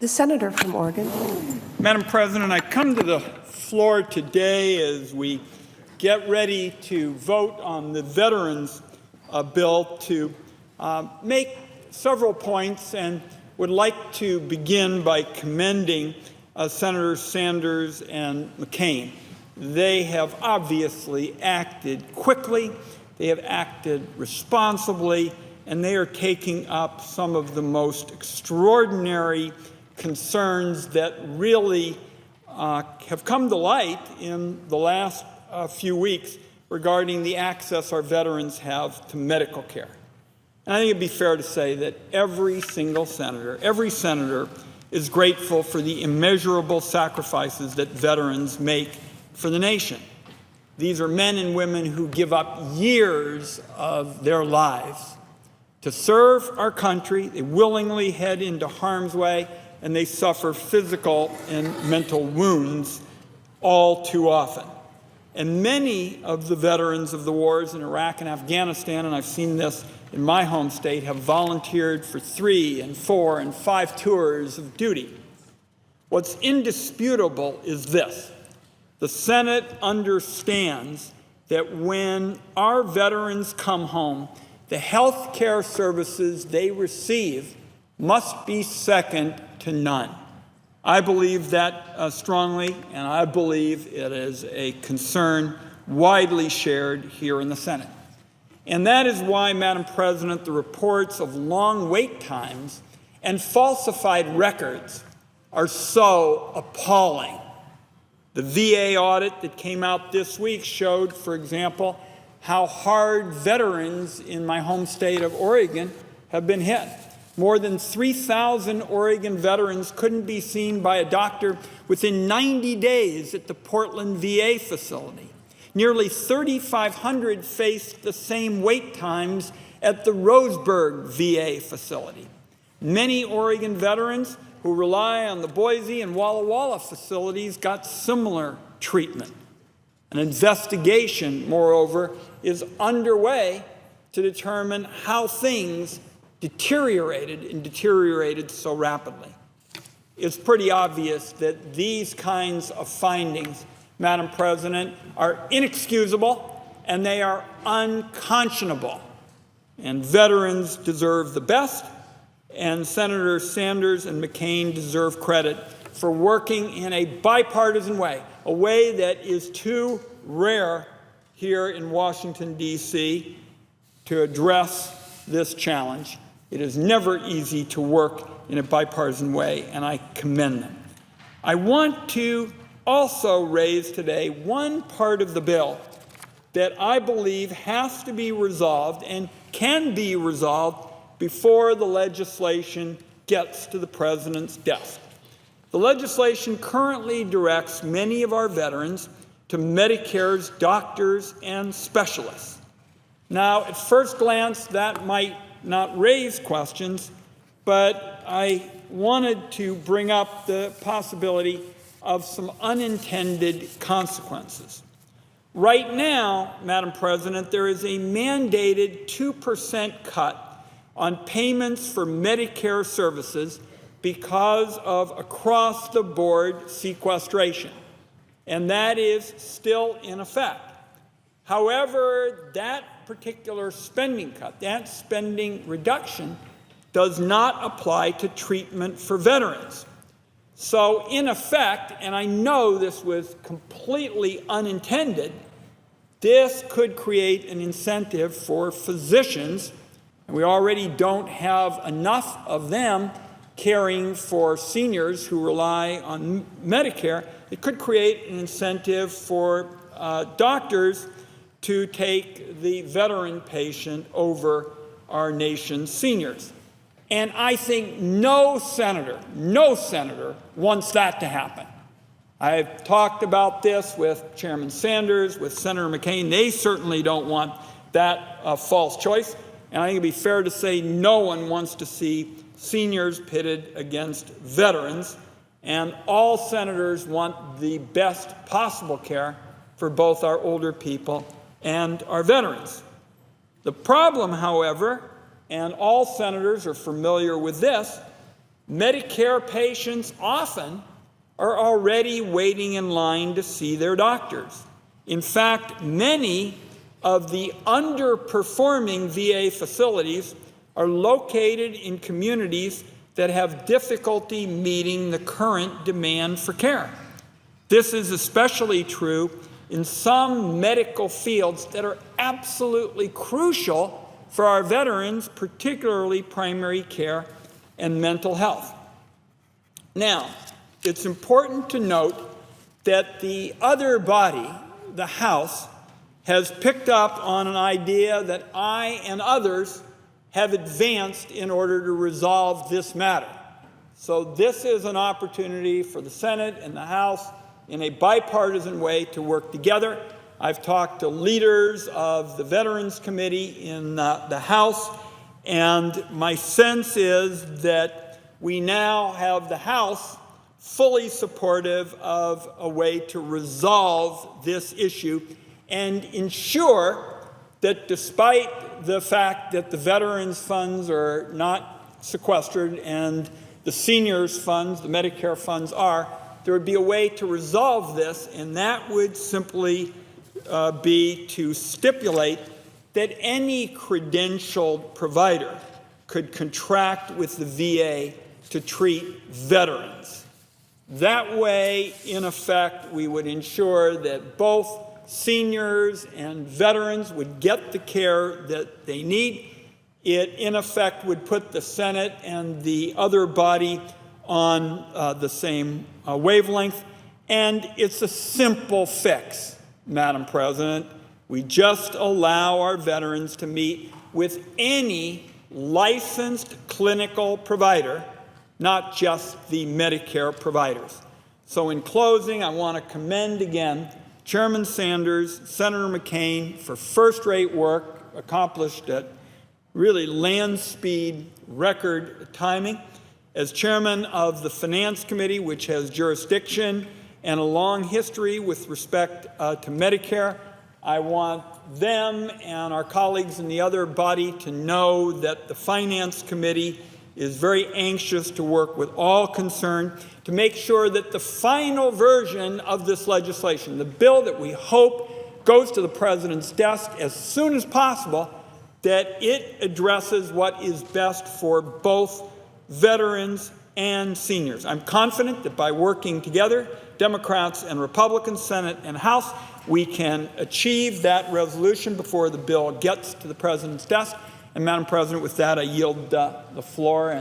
The senator from Oregon. Madam President, I come to the floor today as we get ready to vote on the Veterans Bill to make several points, and would like to begin by commending Senators Sanders and McCain. They have obviously acted quickly, they have acted responsibly, and they are taking up some of the most extraordinary concerns that really have come to light in the last few weeks regarding the access our veterans have to medical care. And I think it'd be fair to say that every senator is grateful for the immeasurable sacrifices that veterans make for the nation. These are men and women who give up years of their lives to serve our country. They willingly head into harm's way, and they suffer physical and mental wounds all too often. And many of the veterans of the wars in Iraq and Afghanistan, and I've seen this in my home state, have volunteered for 3 and 4 and 5 tours of duty. What's indisputable is this: the Senate understands that when our veterans come home, the health care services they receive must be second to none. I believe that strongly, and I believe it is a concern widely shared here in the Senate. And that is why, Madam President, the reports of long wait times and falsified records are so appalling. The VA audit that came out this week showed, for example, how hard veterans in my home state of Oregon have been hit. More than 3,000 Oregon veterans couldn't be seen by a doctor within 90 days at the Portland VA facility. Nearly 3,500 faced the same wait times at the Roseburg VA facility. Many Oregon veterans who rely on the Boise and Walla Walla facilities got similar treatment. An investigation, moreover, is underway to determine how things deteriorated so rapidly. It's pretty obvious that these kinds of findings, Madam President, are inexcusable and they are unconscionable. And veterans deserve the best, and Senators Sanders and McCain deserve credit for working in a bipartisan way, a way that is too rare here in Washington, D.C., to address this challenge. It is never easy to work in a bipartisan way, and I commend them. I want to also raise today one part of the bill that I believe has to be resolved and can be resolved before the legislation gets to the President's desk. The legislation currently directs many of our veterans to Medicare's doctors and specialists. Now, at first glance, that might not raise questions, but I wanted to bring up the possibility of some unintended consequences. Right now, Madam President, there is a mandated 2% cut on payments for Medicare services because of across-the-board sequestration, and that is still in effect. However, that particular spending cut, that spending reduction, does not apply to treatment for veterans. So in effect, and I know this was completely unintended, this could create an incentive for physicians, and we already don't have enough of them caring for seniors who rely on Medicare. It could create an incentive for doctors to take the veteran patient over our nation's seniors. And I think no senator wants that to happen. I've talked about this with Chairman Sanders, with Senator McCain. They certainly don't want that false choice. And I think it'd be fair to say no one wants to see seniors pitted against veterans. And all senators want the best possible care for both our older people and our veterans. The problem, however, and all senators are familiar with this, Medicare patients often are already waiting in line to see their doctors. In fact, many of the underperforming VA facilities are located in communities that have difficulty meeting the current demand for care. This is especially true in some medical fields that are absolutely crucial for our veterans, particularly primary care and mental health. Now, it's important to note that the other body, the House, has picked up on an idea that I and others have advanced in order to resolve this matter. So this is an opportunity for the Senate and the House in a bipartisan way to work together. I've talked to leaders of the Veterans Committee in the House, and my sense is that we now have the House fully supportive of a way to resolve this issue and ensure that despite the fact that the veterans' funds are not sequestered and the seniors' funds, the Medicare funds are, there would be a way to resolve this, and that would simply be to stipulate that any credentialed provider could contract with the VA to treat veterans. That way, in effect, we would ensure that both seniors and veterans would get the care that they need. It, in effect, would put the Senate and the other body on the same wavelength. And it's a simple fix, Madam President. We just allow our veterans to meet with any licensed clinical provider, not just the Medicare providers. So in closing, I want to commend again Chairman Sanders, Senator McCain for first-rate work accomplished at really land speed record timing. As chairman of the Finance Committee, which has jurisdiction and a long history with respect to Medicare, I want them and our colleagues in the other body to know that the Finance Committee is very anxious to work with all concerned to make sure that the final version of this legislation, the bill that we hope goes to the President's desk as soon as possible, that it addresses what is best for both veterans and seniors. I'm confident that by working together, Democrats and Republicans, Senate and House, we can achieve that resolution before the bill gets to the President's desk. And Madam President, with that, I yield the floor.